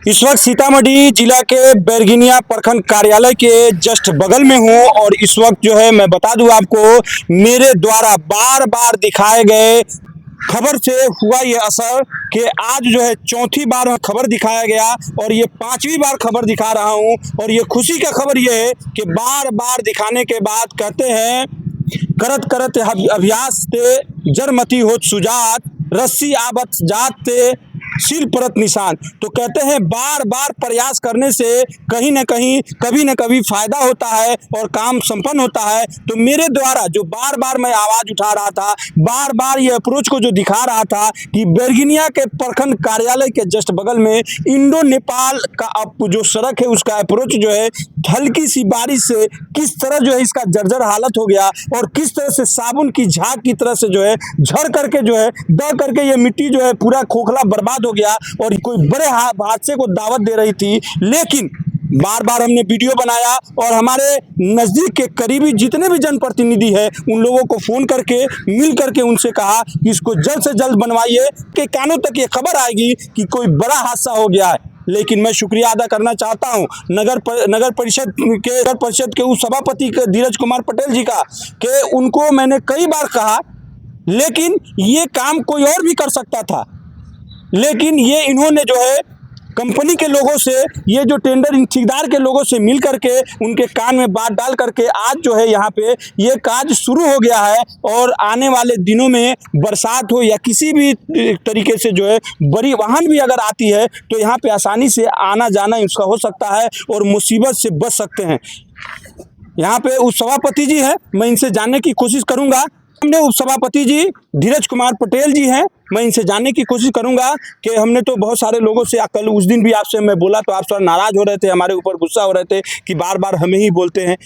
इस वक्त सीतामढ़ी जिला के बैरगनिया प्रखंड कार्यालय के जस्ट बगल में हूं और इस वक्त जो है मैं बता दूं आपको, मेरे द्वारा बार बार दिखाए गए खबर से हुआ ये असर कि आज जो है चौथी बार खबर दिखाया गया और ये पांचवी बार खबर दिखा रहा हूं। और ये खुशी का खबर ये है कि बार बार दिखाने के बाद कहते हैं, करत करत अभ्यास ते जरमती होत सुजात, रस्सी आबत जात ते सिर परत निशान। तो कहते हैं बार बार प्रयास करने से कहीं ना कहीं कभी ना कभी फायदा होता है और काम संपन्न होता है। तो मेरे द्वारा जो बार बार मैं आवाज उठा रहा था, बार बार ये अप्रोच को जो दिखा रहा था कि बैरगनिया के प्रखंड कार्यालय के जस्ट बगल में इंडो नेपाल का जो सड़क है उसका अप्रोच जो है हल्की सी बारिश से किस तरह जो है इसका जर्जर हालत हो गया और किस तरह से साबुन की झाग की तरह से जो है झड़ करके जो है द करके ये मिट्टी जो है पूरा खोखला बर्बाद हो गया और कोई बड़े हादसे को दावत दे रही थी। लेकिन बार बार हमने वीडियो बनाया और हमारे नज़दीक के करीबी जितने भी जनप्रतिनिधि हैं उन लोगों को फ़ोन करके मिल करके उनसे कहा कि इसको जल्द से जल्द बनवाइए कि कानों तक ये खबर आएगी कि कोई बड़ा हादसा हो गया है। लेकिन मैं शुक्रिया अदा करना चाहता हूं नगर परिषद के उस सभापति के धीरज कुमार पटेल जी का कि उनको मैंने कई बार कहा, लेकिन ये काम कोई और भी कर सकता था। लेकिन ये इन्होंने जो है कंपनी के लोगों से, ये जो टेंडर ठेकेदार के लोगों से मिल करके उनके कान में बात डाल करके आज जो है यहाँ पे ये काज शुरू हो गया है। और आने वाले दिनों में बरसात हो या किसी भी तरीके से जो है बड़ी वाहन भी अगर आती है तो यहाँ पे आसानी से आना जाना इसका हो सकता है और मुसीबत से बच सकते हैं। यहाँ पे उप सभापति जी हैं, मैं इनसे जानने की कोशिश करूँगा। हमने उप सभापति जी धीरज कुमार पटेल जी हैं, मैं इनसे जानने की कोशिश करूंगा कि हमने तो बहुत सारे लोगों से, कल उस दिन भी आपसे मैं बोला तो आप थोड़ा नाराज़ हो रहे थे, हमारे ऊपर गुस्सा हो रहे थे कि बार बार हमें ही बोलते हैं।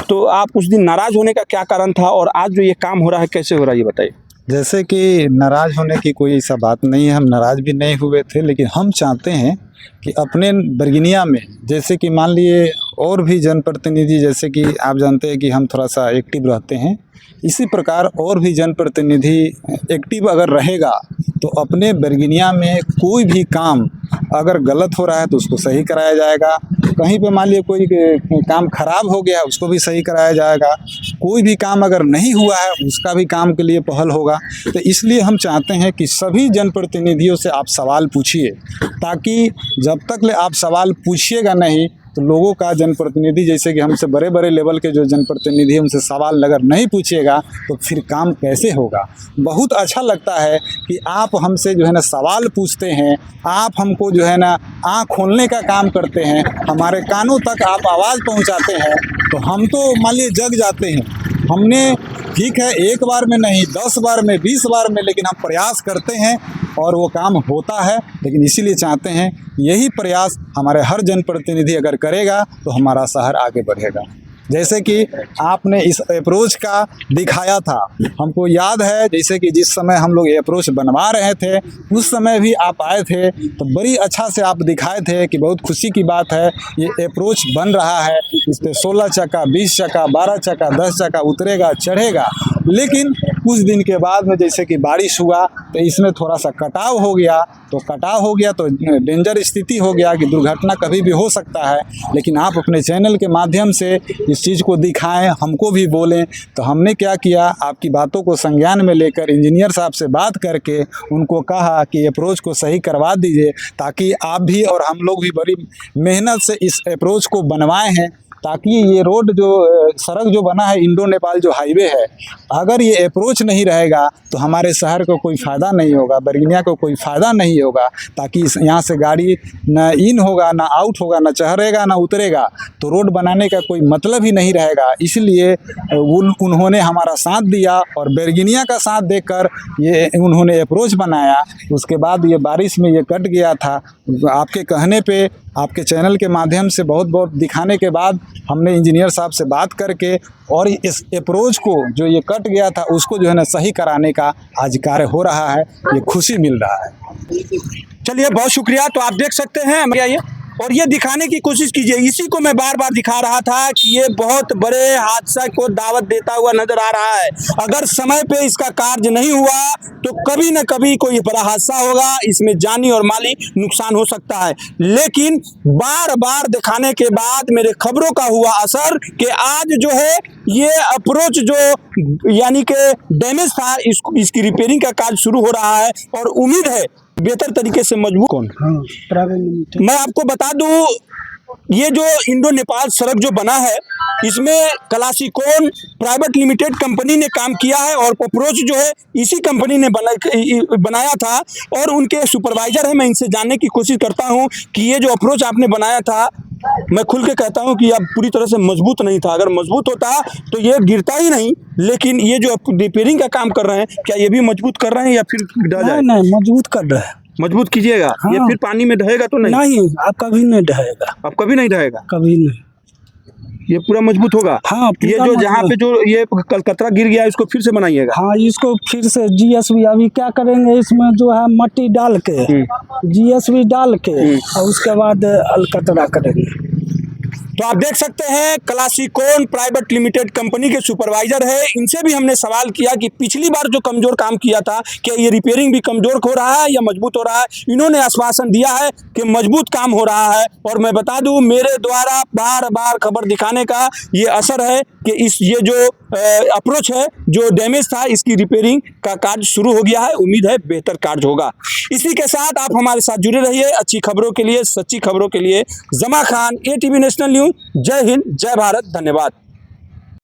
तो आप उस दिन नाराज़ होने का क्या कारण था और आज जो ये काम हो रहा है कैसे हो रहा है ये बताइए। जैसे कि नाराज़ होने की कोई ऐसा बात नहीं है, हम नाराज़ भी नहीं हुए थे, लेकिन हम चाहते हैं कि अपने बैरगनिया में जैसे कि मान लिए और भी जनप्रतिनिधि, जैसे कि आप जानते हैं कि हम थोड़ा सा एक्टिव रहते हैं, इसी प्रकार और भी जनप्रतिनिधि एक्टिव अगर रहेगा तो अपने बैरगनिया में कोई भी काम अगर गलत हो रहा है तो उसको सही कराया जाएगा। कहीं पे मान लीजिए कोई काम खराब हो गया उसको भी सही कराया जाएगा। कोई भी काम अगर नहीं हुआ है उसका भी काम के लिए पहल होगा। तो इसलिए हम चाहते हैं कि सभी जनप्रतिनिधियों से आप सवाल पूछिए, ताकि जब तक ले आप सवाल पूछिएगा नहीं तो लोगों का, जनप्रतिनिधि जैसे कि हमसे बड़े बड़े लेवल के जो जनप्रतिनिधि हैं उनसे सवाल अगर नहीं पूछिएगा तो फिर काम कैसे होगा। बहुत अच्छा लगता है कि आप हमसे जो है ना सवाल पूछते हैं, आप हमको जो है ना आँख खोलने का काम करते हैं, हमारे कानों तक आप आवाज़ पहुंचाते हैं, तो हम तो मान लीजिए जग जाते हैं। हमने ठीक है एक बार में नहीं 10 बार में 20 बार में, लेकिन हम प्रयास करते हैं और वो काम होता है। लेकिन इसीलिए चाहते हैं यही प्रयास हमारे हर जनप्रतिनिधि अगर करेगा तो हमारा शहर आगे बढ़ेगा। जैसे कि आपने इस अप्रोच का दिखाया था, हमको याद है जैसे कि जिस समय हम लोग ये अप्रोच बनवा रहे थे उस समय भी आप आए थे तो बड़ी अच्छा से आप दिखाए थे कि बहुत खुशी की बात है ये अप्रोच बन रहा है, इस पर 16 चक्का 20 चक्का 12 चक्का 10 चक्का उतरेगा चढ़ेगा। लेकिन कुछ दिन के बाद में जैसे कि बारिश हुआ तो इसमें थोड़ा सा कटाव हो गया, तो डेंजर स्थिति हो गया कि दुर्घटना कभी भी हो सकता है। लेकिन आप अपने चैनल के माध्यम से इस चीज़ को दिखाएं, हमको भी बोलें, तो हमने क्या किया, आपकी बातों को संज्ञान में लेकर इंजीनियर साहब से बात करके उनको कहा कि अप्रोच को सही करवा दीजिए, ताकि आप भी और हम लोग भी बड़ी मेहनत से इस अप्रोच को बनवाए हैं, ताकि ये रोड जो सड़क जो बना है इंडो नेपाल जो हाईवे है, अगर ये अप्रोच नहीं रहेगा तो हमारे शहर को कोई फ़ायदा नहीं होगा, बैरगनिया को कोई फ़ायदा नहीं होगा। ताकि यहाँ से गाड़ी ना इन होगा ना आउट होगा, ना चढ़ेगा ना उतरेगा, तो रोड बनाने का कोई मतलब ही नहीं रहेगा। इसलिए उन्होंने हमारा साथ दिया और बैरगनिया का साथ देकर ये उन्होंने अप्रोच बनाया। उसके बाद ये बारिश में ये कट गया था, आपके कहने पे, आपके चैनल के माध्यम से बहुत बहुत दिखाने के बाद हमने इंजीनियर साहब से बात करके और इस अप्रोच को जो ये कट गया था उसको जो है ना सही कराने का आज कार्य हो रहा है, ये खुशी मिल रहा है। चलिए बहुत शुक्रिया। तो आप देख सकते हैं, आइए और ये दिखाने की कोशिश कीजिए। इसी को मैं बार बार दिखा रहा था कि ये बहुत बड़े हादसा को दावत देता हुआ नजर आ रहा है। अगर समय पे इसका कार्य नहीं हुआ तो कभी न कभी कोई बड़ा हादसा होगा, इसमें जानी और माली नुकसान हो सकता है। लेकिन बार बार दिखाने के बाद मेरे खबरों का हुआ असर कि आज जो है ये अप्रोच जो यानी कि डैमेज था, इसकी रिपेयरिंग का कार्य शुरू हो रहा है और उम्मीद है बेहतर तरीके से मजबूत। मैं आपको बता दूं, ये जो इंडो नेपाल सड़क जो बना है इसमें क्लासिकोन प्राइवेट लिमिटेड कंपनी ने काम किया है और अप्रोच जो है इसी कंपनी ने बनाया था और उनके सुपरवाइजर है। मैं इनसे जानने की कोशिश करता हूं कि ये जो अप्रोच आपने बनाया था, मैं खुल के कहता हूं कि अब पूरी तरह से मजबूत नहीं था। अगर मजबूत होता तो ये गिरता ही नहीं, लेकिन ये जो रिपेयरिंग का काम कर रहे हैं, क्या ये भी मजबूत कर रहे हैं या फिर ढह जाए? नहीं, मजबूत कर रहे हैं। मजबूत कीजिएगा। हाँ। ये फिर पानी में ढहेगा तो नहीं? नहीं, आप कभी नहीं ढहेगा, अब कभी नहीं ढहेगा, कभी नहीं। ये पूरा मजबूत होगा। हाँ, ये पूरा जो जहाँ पे जो ये कतरा गिर गया है इसको फिर से बनाइएगा। हाँ, इसको फिर से जीएसबी अभी क्या करेंगे, इसमें जो है मट्टी डाल के जीएसबी डाल के और उसके बाद अलकतरा करेंगे। तो आप देख सकते हैं क्लासिकोन प्राइवेट लिमिटेड कंपनी के सुपरवाइजर है। इनसे भी हमने सवाल किया कि पिछली बार जो कमजोर काम किया था, क्या ये रिपेयरिंग भी कमजोर हो रहा है या मजबूत हो रहा है? इन्होंने आश्वासन दिया है कि मजबूत काम हो रहा है। और मैं बता दूं, मेरे द्वारा बार बार खबर दिखाने का ये असर है कि ये जो अप्रोच है जो डैमेज था, इसकी रिपेयरिंग का कार्य शुरू हो गया है। उम्मीद है बेहतर कार्य होगा। इसी के साथ आप हमारे साथ जुड़े रहिए अच्छी खबरों के लिए, सच्ची खबरों के लिए। जमा खान, ATV नेशनल न्यूज। जय हिंद, जय भारत, धन्यवाद।